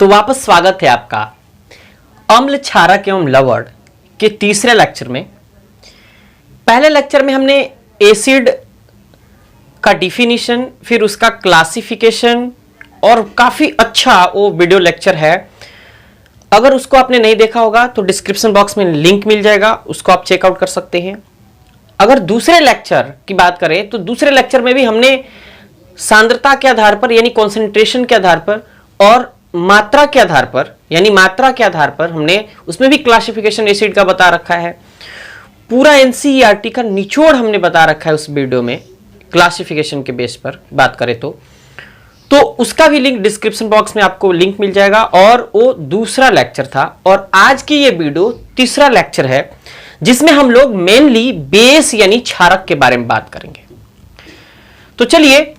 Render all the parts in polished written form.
तो वापस स्वागत है आपका अम्ल क्षारक एवं लवण के तीसरे लेक्चर में। पहले लेक्चर में हमने एसिड का डिफिनीशन, फिर उसका क्लासिफिकेशन और काफी अच्छा वो वीडियो लेक्चर है। अगर उसको आपने नहीं देखा होगा तो डिस्क्रिप्शन बॉक्स में लिंक मिल जाएगा, उसको आप चेकआउट कर सकते हैं। अगर दूसरे लेक्चर की बात करें तो दूसरे लेक्चर में भी हमने सांद्रता के आधार पर यानी कॉन्सेंट्रेशन के आधार पर और मात्रा के आधार पर यानी मात्रा के आधार पर हमने उसमें भी क्लासिफिकेशन एसिड का बता रखा है। पूरा एनसीईआरटी का निचोड़ हमने बता रखा है उस वीडियो में, क्लासिफिकेशन के बेस पर बात करें तो उसका भी लिंक डिस्क्रिप्शन बॉक्स में आपको लिंक मिल जाएगा। और वो दूसरा लेक्चर था और आज की ये वीडियो तीसरा लेक्चर है जिसमें हम लोग मेनली बेस यानी क्षारक के बारे में बात करेंगे। तो चलिए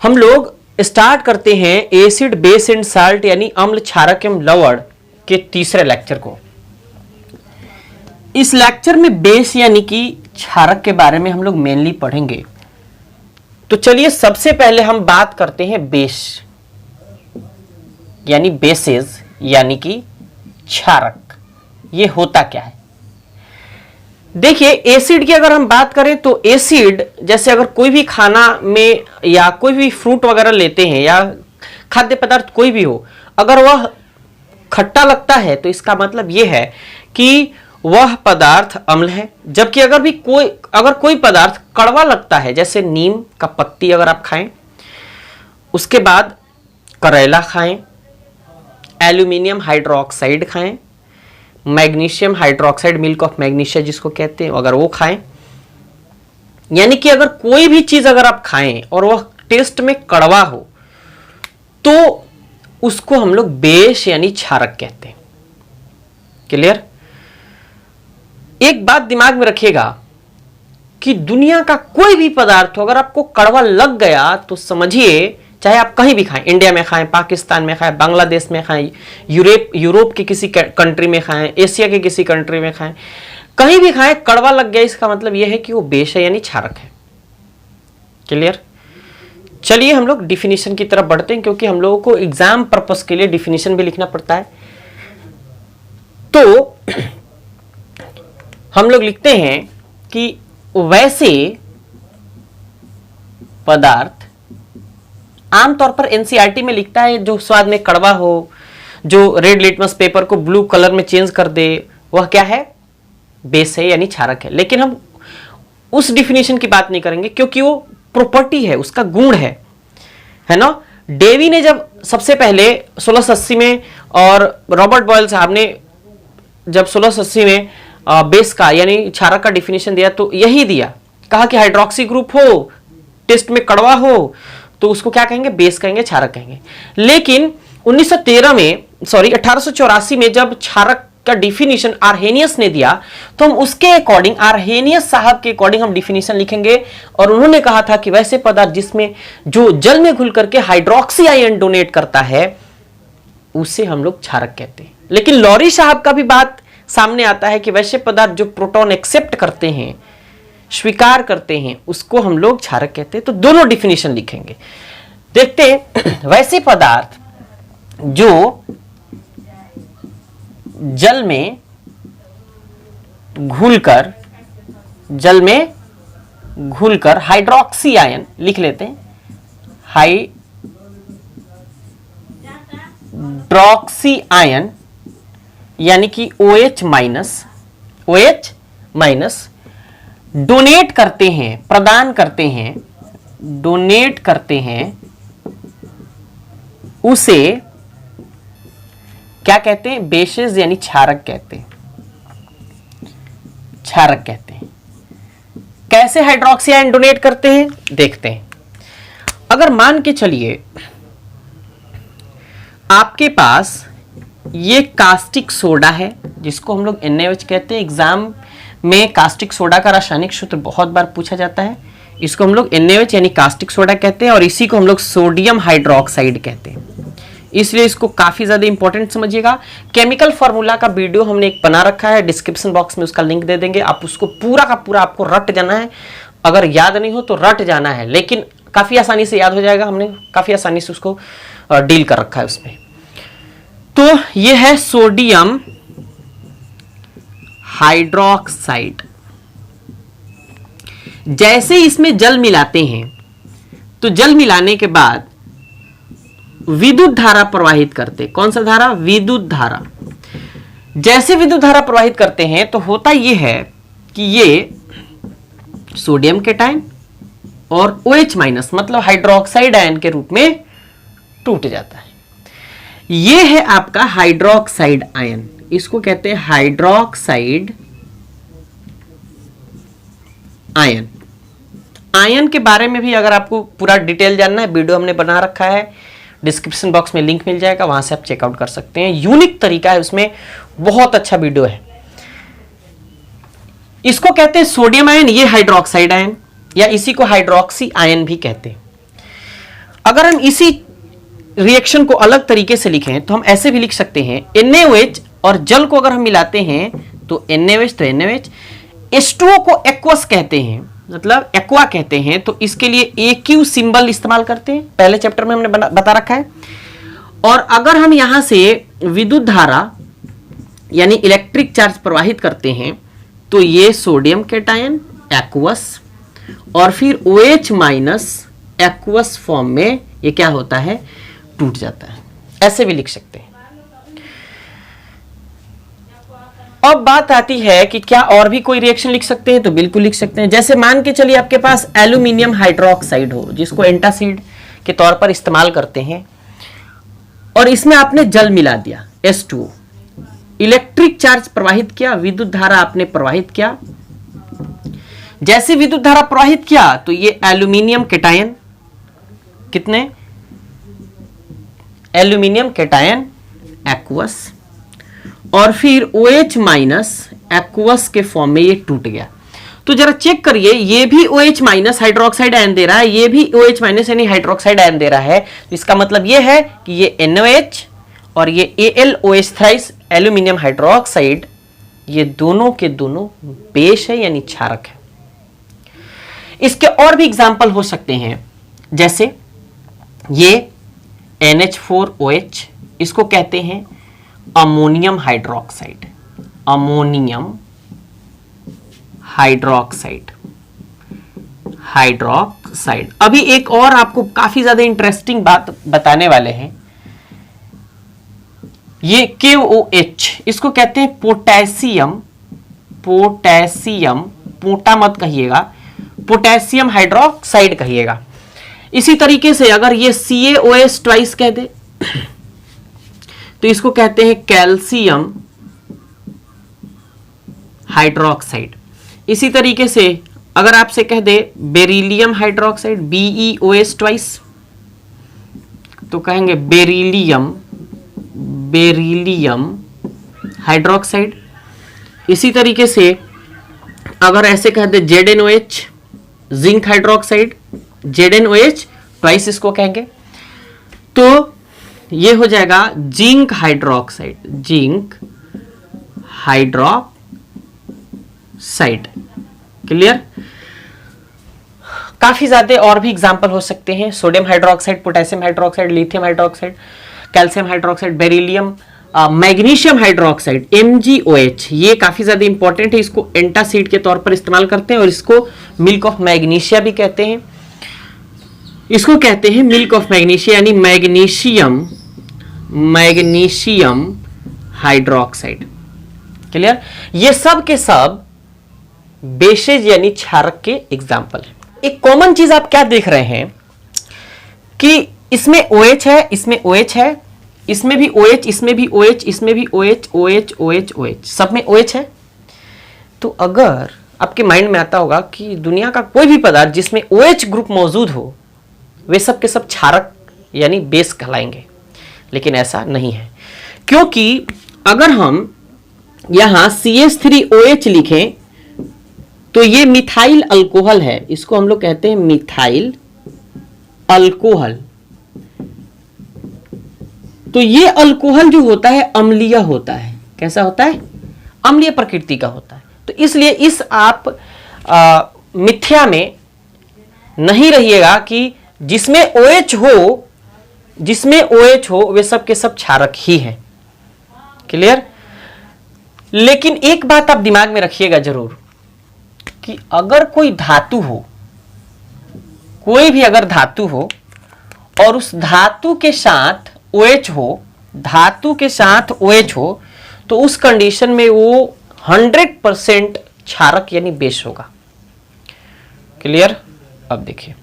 हम लोग स्टार्ट करते हैं एसिड बेस एंड साल्ट यानी अम्ल क्षारक एवं लवण के तीसरे लेक्चर को। इस लेक्चर में बेस यानी कि क्षारक के बारे में हम लोग मेनली पढ़ेंगे। तो चलिए सबसे पहले हम बात करते हैं बेस यानी बेसेस यानी कि क्षारक। ये होता क्या है? देखिए एसिड की अगर हम बात करें तो एसिड जैसे अगर कोई भी खाना में या कोई भी फ्रूट वगैरह लेते हैं या खाद्य पदार्थ कोई भी हो, अगर वह खट्टा लगता है तो इसका मतलब यह है कि वह पदार्थ अम्ल है। जबकि अगर कोई पदार्थ कड़वा लगता है, जैसे नीम का पत्ती अगर आप खाएं, उसके बाद करेला खाएं, एल्यूमिनियम हाइड्रोक्साइड खाएं, magnesium hydroxide milk of magnesia जिसको कहते हैं, अगर वो खाएं, यानी कि अगर कोई भी चीज अगर आप खाएं और वह टेस्ट में कड़वा हो तो उसको हम लोग बेस यानी क्षारक कहते हैं। क्लियर? एक बात दिमाग में रखिएगा कि दुनिया का कोई भी पदार्थ हो अगर आपको कड़वा लग गया तो समझिए, चाहे आप कहीं भी खाएं, इंडिया में खाएं, पाकिस्तान में खाएं, बांग्लादेश में खाएं, यूरोप के किसी कंट्री में खाएं, एशिया के किसी कंट्री में खाएं, कहीं भी खाएं, कड़वा लग गया इसका मतलब यह है कि वो बेस है यानी क्षारक है। क्लियर? चलिए हम लोग डिफिनीशन की तरफ बढ़ते हैं क्योंकि हम लोगों को एग्जाम पर्पस के लिए डिफिनीशन भी लिखना पड़ता है। तो हम लोग लिखते हैं कि वैसे पदार्थ आमतौर पर एनसीईआरटी में लिखता है जो स्वाद में कड़वा हो, जो रेड लिटमस पेपर को ब्लू कलर में चेंज कर दे, वह क्या है? बेस है यानी क्षारक है। लेकिन हम उस डिफिनीशन की बात नहीं करेंगे क्योंकि वो प्रॉपर्टी है, उसका गुण है ना। डेवी ने जब सबसे पहले 1680 में और रॉबर्ट बॉयल साहब ने जब 1680 में बेस का यानी क्षारक का डिफिनीशन दिया तो यही दिया, कहा कि हाइड्रोक्सी ग्रुप हो, टेस्ट में कड़वा हो तो उसको क्या कहेंगे? बेस कहेंगे, क्षारक कहेंगे। लेकिन 1884 में जब क्षारक का डिफिनीशन आर्हेनियस ने दिया तो हम उसके अकॉर्डिंग, आर्हेनियस साहब के अकॉर्डिंग हम डिफिनीशन लिखेंगे। और उन्होंने कहा था कि वैसे पदार्थ जिसमें जो जल में घुल करके हाइड्रोक्सी आयन डोनेट करता है उसे हम लोग क्षारक कहते हैं। लेकिन लॉरी साहब का भी बात सामने आता है कि वैसे पदार्थ जो प्रोटॉन एक्सेप्ट करते हैं, स्वीकार करते हैं, उसको हम लोग क्षारक कहते हैं। तो दोनों डिफिनीशन लिखेंगे। देखते हैं वैसे पदार्थ जो जल में घुलकर हाइड्रोक्सी आयन लिख लेते हैं, हाइड्रोक्सी आयन यानी कि OH माइनस डोनेट करते हैं, प्रदान करते हैं, डोनेट करते हैं, उसे क्या कहते हैं? बेसेस यानी क्षारक कहते हैं। क्षारक कहते हैं। कैसे हाइड्रोक्सी आयन डोनेट करते हैं देखते हैं। अगर मान के चलिए आपके पास ये कास्टिक सोडा है जिसको हम लोग NaOH कहते हैं। एग्जाम में कास्टिक सोडा का रासायनिक सूत्र बहुत बार पूछा जाता है। इसको हम लोग NaOH यानी कास्टिक सोडा कहते हैं और इसी को हम लोग सोडियम हाइड्रोक्साइड कहते हैं। इसलिए इसको काफी ज्यादा इंपॉर्टेंट समझिएगा। केमिकल फार्मूला का वीडियो हमने एक बना रखा है, डिस्क्रिप्शन बॉक्स में उसका लिंक दे देंगे। आप उसको पूरा का पूरा आपको रट जाना है, अगर याद नहीं हो तो रट जाना है, लेकिन काफी आसानी से याद हो जाएगा। हमने काफी आसानी से उसको डील कर रखा है उसमें। तो ये है सोडियम हाइड्रोक्साइड। जैसे इसमें जल मिलाते हैं तो जल मिलाने के बाद विद्युत धारा प्रवाहित करते। कौन सा धारा? विद्युत धारा। जैसे विद्युत धारा प्रवाहित करते हैं तो होता यह है कि ये सोडियम केटायन और OH माइनस मतलब हाइड्रोक्साइड आयन के रूप में टूट जाता है। ये है आपका हाइड्रोक्साइड आयन, इसको कहते हैं हाइड्रोक्साइड आयन। आयन के बारे में भी अगर आपको पूरा डिटेल जानना है, वीडियो हमने बना रखा है, डिस्क्रिप्शन बॉक्स में लिंक मिल जाएगा, वहां से आप चेकआउट कर सकते हैं। यूनिक तरीका है उसमें, बहुत अच्छा वीडियो है। इसको कहते हैं सोडियम आयन, ये हाइड्रोक्साइड आयन या इसी को हाइड्रोक्सी आयन भी कहते हैं। अगर हम इसी रिएक्शन को अलग तरीके से लिखें तो हम ऐसे भी लिख सकते हैं NaOH और जल को अगर हम मिलाते हैं तो NaOH तो NaOH, H2O को एक्वस कहते हैं, मतलब एक्वा कहते हैं, तो इसके लिए AQ सिंबल इस्तेमाल करते हैं, पहले चैप्टर में हमने बता रखा है। और अगर हम यहां से विद्युत धारा यानी इलेक्ट्रिक चार्ज प्रवाहित करते हैं तो ये सोडियम केटायन एक्वस और फिर OH माइनस एक्वस फॉर्म में ये क्या होता है? टूट जाता है। ऐसे भी लिख सकते हैं। अब बात आती है कि क्या और भी कोई रिएक्शन लिख सकते हैं? तो बिल्कुल लिख सकते हैं। जैसे मान के चलिए आपके पास एल्यूमिनियम हाइड्रोक्साइड हो, जिसको एंटासिड के तौर पर इस्तेमाल करते हैं, और इसमें आपने जल मिला दिया H2O, इलेक्ट्रिक चार्ज प्रवाहित किया, विद्युत धारा आपने प्रवाहित किया। जैसे विद्युत धारा प्रवाहित किया तो ये एल्यूमिनियम केटायन, कितने? एल्यूमिनियम केटायन एक्वस और फिर OH माइनस एक्वस के फॉर्म में ये टूट गया। तो जरा चेक करिए, ये भी OH माइनस हाइड्रोक्साइड आयन दे रहा है, ये भी OH माइनस यानी हाइड्रोक्साइड आयन दे रहा है। तो इसका मतलब ये है कि ये NaOH और ये AlOH थ्राइस एल्यूमिनियम हाइड्रोक्साइड, ये दोनों के दोनों बेस है यानी क्षारक है। इसके और भी एग्जाम्पल हो सकते हैं, जैसे ये NH4OH, इसको कहते हैं ammonium hydroxide, ammonium hydroxide, hydroxide. अभी एक और आपको काफी ज्यादा इंटरेस्टिंग बात बताने वाले हैं। ये KOH, इसको कहते हैं पोटेशियम, पोटेशियम, पोटा मत कहिएगा, पोटेशियम हाइड्रोक्साइड कहिएगा। इसी तरीके से अगर ये CaOH ट्वाइस कह दे तो इसको कहते हैं कैल्शियम हाइड्रोक्साइड। इसी तरीके से अगर आपसे कह दे बेरिलियम हाइड्रोक्साइड, BeOH ट्वाइस, तो कहेंगे बेरिलियम, बेरिलियम हाइड्रोक्साइड। इसी तरीके से अगर ऐसे कह दे ZnOH, zinc hydroxide, ZnOH twice इसको कहेंगे, तो ये हो जाएगा zinc hydroxide, zinc hydroxide. Clear? काफी ज्यादा और भी एग्जांपल हो सकते हैं, sodium hydroxide, potassium hydroxide, lithium hydroxide, calcium hydroxide, beryllium, magnesium hydroxide MgOH, ये काफी ज्यादा इंपॉर्टेंट है, इसको एंटासिड के तौर पर इस्तेमाल करते हैं और इसको मिल्क ऑफ मैग्नीशिया भी कहते हैं। इसको कहते हैं मिल्क ऑफ मैग्नीशिया यानी मैग्नीशियम, मैग्नीशियम हाइड्रोक्साइड। क्लियर? ये सब के सब बेसेज यानी क्षारक के एग्जाम्पल है। एक कॉमन चीज आप क्या देख रहे हैं कि इसमें OH है, इसमें OH है, इसमें भी OH, इसमें भी OH, इसमें भी OH, OH, OH, OH, सब में OH है। तो अगर आपके माइंड में आता होगा कि दुनिया का कोई भी पदार्थ जिसमें OH ग्रुप मौजूद हो वे सब के सब क्षारक यानी बेस कहलाएंगे, लेकिन ऐसा नहीं है, क्योंकि अगर हम यहां CH3OH लिखें तो ये मिथाइल अल्कोहल है, इसको हम लोग कहते हैं मिथाइल अल्कोहल। तो ये अल्कोहल जो होता है अम्लीय होता है। कैसा होता है? अम्लीय प्रकृति का होता है। तो इसलिए इस आप मिथ्या में नहीं रहिएगा कि जिसमें OH हो, जिसमें OH हो वे सब के सब क्षारक ही हैं। क्लियर। लेकिन एक बात आप दिमाग में रखिएगा जरूर कि अगर कोई धातु हो, कोई भी अगर धातु हो और उस धातु के साथ OH हो, धातु के साथ OH हो, तो उस कंडीशन में वो 100% क्षारक यानी बेस होगा। क्लियर। अब देखिए,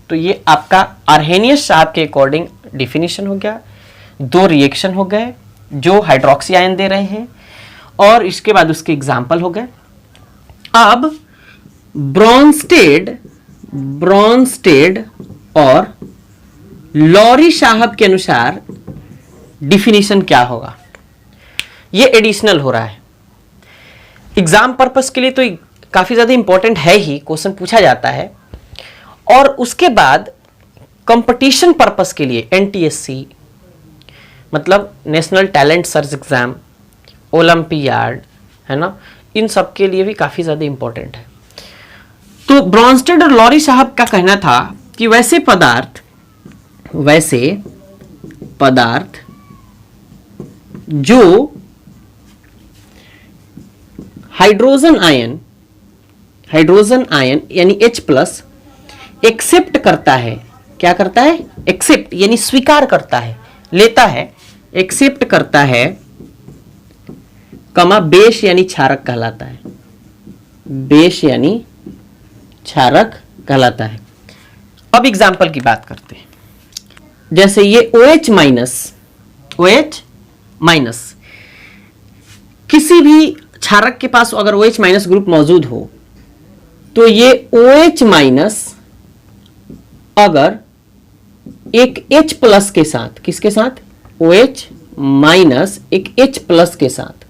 तो ये आपका अर्हेनियस साहब के अकॉर्डिंग डिफिनीशन हो गया, 2 रिएक्शन हो गए जो हाइड्रोक्सी आयन दे रहे हैं, और इसके बाद उसके एग्जाम्पल हो गए। अब ब्रॉन्स्टेड और लॉरी साहब के अनुसार डिफिनीशन क्या होगा, ये एडिशनल हो रहा है। एग्जाम पर्पस के लिए तो काफी ज्यादा इंपॉर्टेंट है ही, क्वेश्चन पूछा जाता है। और उसके बाद कंपटीशन पर्पस के लिए NTSC मतलब national talent search exam, olympiad, है ना, इन सब के लिए भी काफी ज्यादा इंपॉर्टेंट है। तो ब्रॉन्स्टेड और लॉरी साहब का कहना था कि वैसे पदार्थ जो हाइड्रोजन आयन यानी H+ एक्सेप्ट करता है, क्या करता है, एक्सेप्ट यानी स्वीकार करता है, लेता है, एक्सेप्ट करता है, कमा बेस यानी क्षारक कहलाता है, बेस यानी क्षारक कहलाता है। अब एग्जाम्पल की बात करते हैं। जैसे ये OH माइनस किसी भी क्षारक के पास अगर OH- ग्रुप मौजूद हो तो ये OH- अगर एक H+ के साथ, किसके साथ, OH- एक H+ के साथ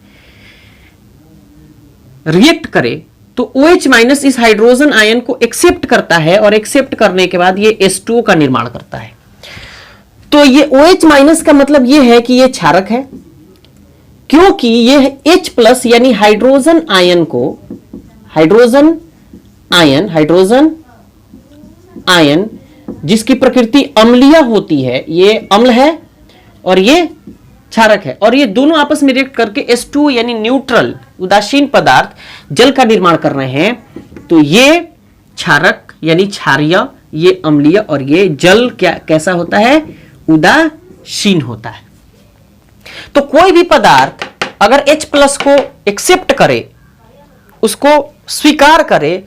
रिएक्ट करे तो OH- इस हाइड्रोजन आयन को एक्सेप्ट करता है, और एक्सेप्ट करने के बाद ये H2O का निर्माण करता है। तो ये OH- का मतलब ये है कि ये क्षारक है, क्योंकि ये H+ यानी हाइड्रोजन आयन जिसकी प्रकृति अम्लीय होती है, ये अम्ल है और ये क्षारक है, और ये दोनों आपस में रिएक्ट करके H2 यानी न्यूट्रल उदासीन पदार्थ जल का निर्माण कर रहे हैं। तो ये क्षारक यानी क्षारीय, ये अम्लीय, और ये जल कैसा होता है, उदासीन होता है। तो कोई भी पदार्थ अगर H+ को एक्सेप्ट करे, उसको स्वीकार करे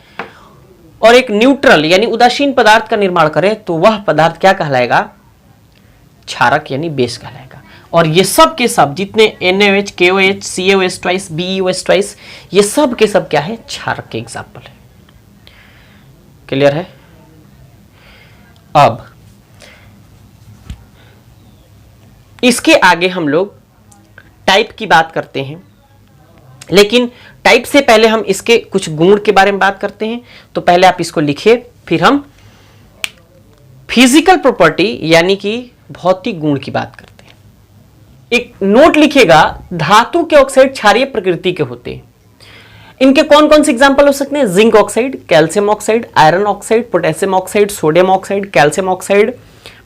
और एक न्यूट्रल यानी उदासीन पदार्थ का निर्माण करे, तो वह पदार्थ क्या कहलाएगा, क्षारक यानी बेस कहलाएगा। और ये सब के सब जितने NaOH, KOH, CaOH twice, BeOH twice, ये सब के सब क्या है, क्षारक के एग्जाम्पल है। क्लियर है। अब इसके आगे हम लोग टाइप की बात करते हैं, लेकिन टाइप से पहले हम इसके कुछ गुण के बारे में बात करते हैं। तो पहले आप इसको लिखिए, फिर हम फिजिकल प्रॉपर्टी यानी कि भौतिक गुण की बात करते हैं। एक नोट लिखिएगा, धातु के ऑक्साइड क्षारीय प्रकृति के होते हैं। इनके कौन कौन से एग्जाम्पल हो सकते हैं, zinc oxide, calcium oxide, iron oxide, potassium oxide, sodium oxide, calcium oxide,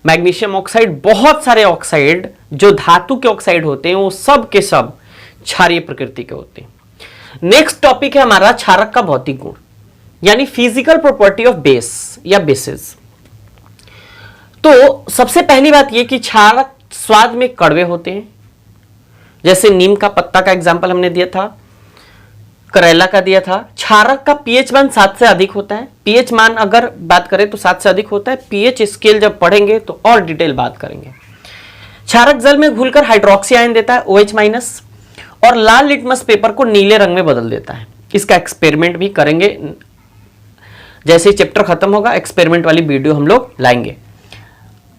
magnesium oxide. बहुत सारे ऑक्साइड जो धातु के ऑक्साइड होते हैं वो सब के सब क्षारीय प्रकृति के होते हैं। नेक्स्ट टॉपिक है हमारा क्षारक का भौतिक गुण यानी फिजिकल प्रॉपर्टी ऑफ बेस या बेसिस। तो सबसे पहली बात यह कि क्षारक स्वाद में कड़वे होते हैं, जैसे नीम का पत्ता का एग्जाम्पल हमने दिया था, करेला का दिया था। क्षारक का पीएच मान 7 से अधिक होता है। पीएच मान अगर बात करें तो 7 से अधिक होता है। पीएच स्केल जब पढ़ेंगे तो और डिटेल बात करेंगे। क्षारक जल में घुलकर हाइड्रोक्सी आयन देता है OH- और लाल लिटमस पेपर को नीले रंग में बदल देता है। इसका एक्सपेरिमेंट भी करेंगे, जैसे चैप्टर खत्म होगा एक्सपेरिमेंट वाली वीडियो हम लोग लाएंगे।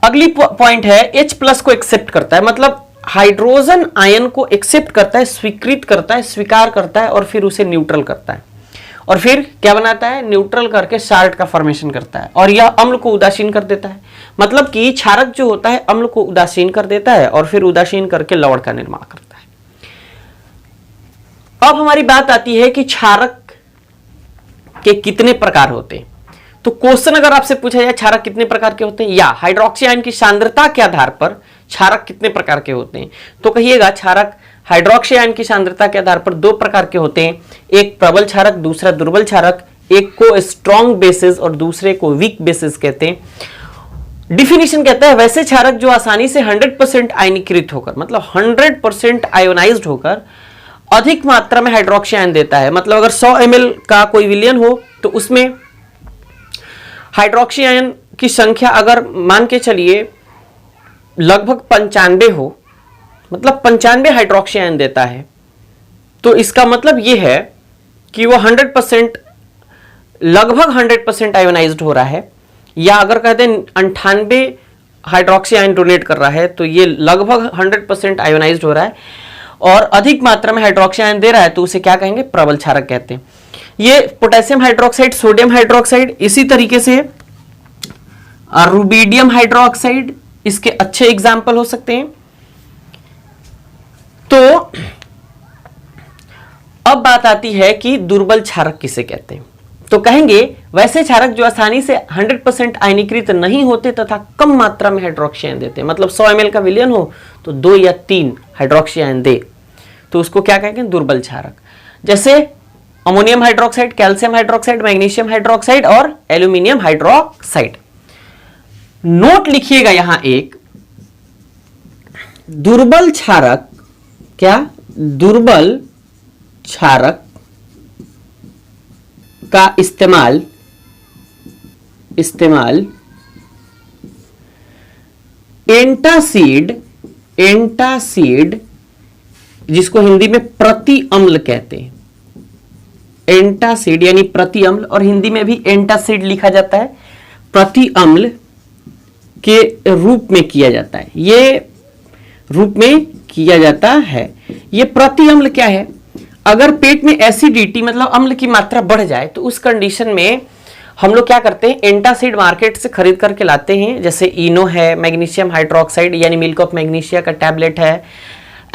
अगली पॉइंट है H+ को एक्सेप्ट करता है, मतलब हाइड्रोजन आयन को एक्सेप्ट करता है, स्वीकृत करता है, स्वीकार करता है और फिर उसे न्यूट्रल करता है, और फिर क्या बनाता है, न्यूट्रल करके साल्ट का फॉर्मेशन करता है, और यह अम्ल को उदासीन कर देता है। मतलब कि क्षारक जो होता है अम्ल को उदासीन कर देता है और फिर उदासीन करके लवण का निर्माण करता है। अब हमारी बात आती है कि क्षारक के कितने प्रकार होते हैं। तो क्वेश्चन अगर आपसे पूछा जाए क्षारक कितने प्रकार के होते हैं या हाइड्रोक्सी आयन की सांद्रता के आधार पर क्षारक कितने प्रकार के होते हैं, तो कहिएगा क्षारक हाइड्रोक्सी आयन की सांद्रता के आधार पर दो प्रकार के होते हैं, एक प्रबल क्षारक, दूसरा दुर्बल क्षारक। एक को स्ट्रॉन्ग बेसिस और दूसरे को वीक बेसिस कहते हैं। डिफिनीशन कहता है वैसे क्षारक जो आसानी से 100% आयनीकृत होकर, मतलब 100% आयोनाइज्ड होकर अधिक मात्रा में हाइड्रोक्सी आयन देता है। मतलब अगर 100 ml का कोई विलयन हो तो उसमें हाइड्रोक्सी आयन की संख्या अगर मान के चलिए लगभग 95 हो, मतलब 95 हाइड्रोक्सी आयन देता है, तो इसका मतलब यह है कि वो 100% लगभग 100% आयोनाइज्ड हो रहा है। या अगर कहते हैं 98 हाइड्रोक्सी आयन डोनेट कर रहा है तो ये लगभग 100% आयोनाइज्ड हो रहा है और अधिक मात्रा में हाइड्रोक्सी आयन दे रहा है, तो उसे क्या कहेंगे? प्रबल क्षारक कहते हैं। ये पोटेशियम हाइड्रोक्साइड, सोडियम हाइड्रोक्साइड, इसी तरीके से रुबिडियम हाइड्रोक्साइड इसके अच्छे एग्जाम्पल हो सकते हैं। तो अब बात आती है कि दुर्बल क्षारक किसे कहते हैं। तो कहेंगे वैसे क्षारक जो आसानी से 100% आयनीकृत नहीं होते तथा कम मात्रा में हाइड्रोक्सी आयन देते हैं। मतलब 100 ml का विलयन हो तो 2 या 3 हाइड्रोक्सी आयन दे, तो उसको क्या कहेंगे? दुर्बल क्षारक। जैसे ammonium hydroxide, calcium hydroxide, magnesium hydroxide और एल्यूमिनियम हाइड्रोक्साइड। नोट लिखिएगा यहां एक, दुर्बल क्षारक, क्या? दुर्बल क्षारक का इस्तेमाल एंटासिड जिसको हिंदी में प्रति अम्ल कहते हैं, एंटासिड यानी प्रति अम्ल, और हिंदी में भी एंटासिड लिखा जाता है, प्रति अम्ल के रूप में किया जाता है। ये रूप में किया जाता है। ये प्रति अम्ल क्या है? अगर पेट में एसिडिटी मतलब अम्ल की मात्रा बढ़ जाए तो उस कंडीशन में हम लोग क्या करते हैं? एंटासिड मार्केट से खरीद करके लाते हैं। जैसे इनो है, मैग्नीशियम हाइड्रोक्साइड यानी मिल्क ऑफ मैग्नीशिया का टैबलेट है,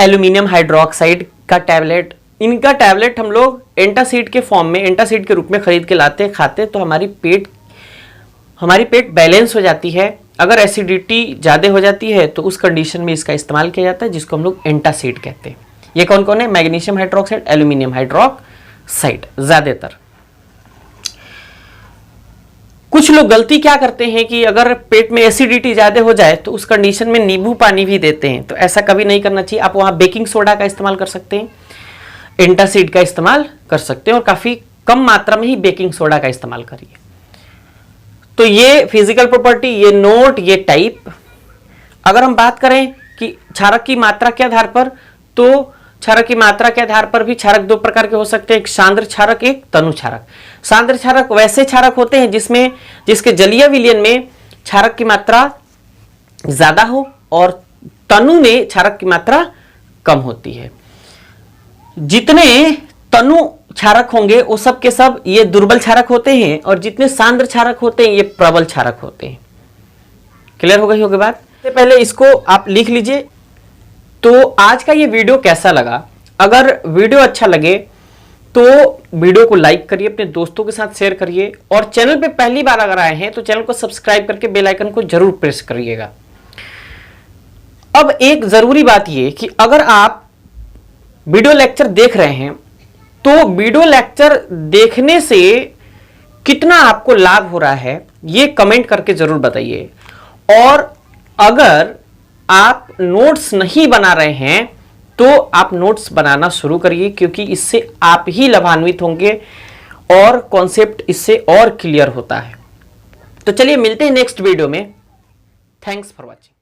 एल्यूमिनियम हाइड्रोक्साइड का टैबलेट, इनका टैबलेट हम लोग एंटासिड के फॉर्म में, एंटासिड के रूप में खरीद के लाते खाते, तो हमारी पेट बैलेंस हो जाती है। अगर एसिडिटी ज़्यादा हो जाती है तो उस कंडीशन में इसका इस्तेमाल किया जाता है, जिसको हम लोग एंटासिड कहते हैं। ये कौन कौन है? Magnesium hydroxide, aluminium hydroxide. ज्यादातर कुछ लोग गलती क्या करते हैं कि अगर पेट में एसिडिटी ज्यादा हो जाए तो उस कंडीशन में नींबू पानी भी देते हैं, तो ऐसा कभी नहीं करना चाहिए। आप वहां बेकिंग सोडा का इस्तेमाल कर सकते हैं, एंटासिड का इस्तेमाल कर सकते हैं, और काफी कम मात्रा में ही बेकिंग सोडा का इस्तेमाल करिए। तो ये फिजिकल प्रॉपर्टी, ये नोट, ये टाइप। अगर हम बात करें कि क्षारक की मात्रा के आधार पर, तो क्षारक की मात्रा के आधार पर भी क्षारक दो प्रकार के हो सकते हैं, एक सांद्र क्षारक, एक तनु क्षारक। सांद्र क्षारक वैसे क्षारक होते हैं जिसके जलीय विलयन में क्षारक की मात्रा ज्यादा हो और तनु में क्षारक की मात्रा कम होती है। जितने तनु क्षारक होंगे वो सब के सब ये दुर्बल क्षारक होते हैं, और जितने सांद्र क्षारक होते हैं ये प्रबल क्षारक होते हैं। क्लियर हो गई होगी बात? पहले इसको आप लिख लीजिए। तो आज का ये वीडियो कैसा लगा? अगर वीडियो अच्छा लगे तो वीडियो को लाइक करिए, अपने दोस्तों के साथ शेयर करिए, और चैनल पे पहली बार अगर आए हैं तो चैनल को सब्सक्राइब करके बेल आइकन को जरूर प्रेस करिएगा। अब एक जरूरी बात ये कि अगर आप वीडियो लेक्चर देख रहे हैं तो वीडियो लेक्चर देखने से कितना आपको लाभ हो रहा है ये कमेंट करके जरूर बताइए। और अगर आप नोट्स नहीं बना रहे हैं तो आप नोट्स बनाना शुरू करिए, क्योंकि इससे आप ही लाभान्वित होंगे और कॉन्सेप्ट इससे और क्लियर होता है। तो चलिए मिलते हैं नेक्स्ट वीडियो में। Thanks for watching.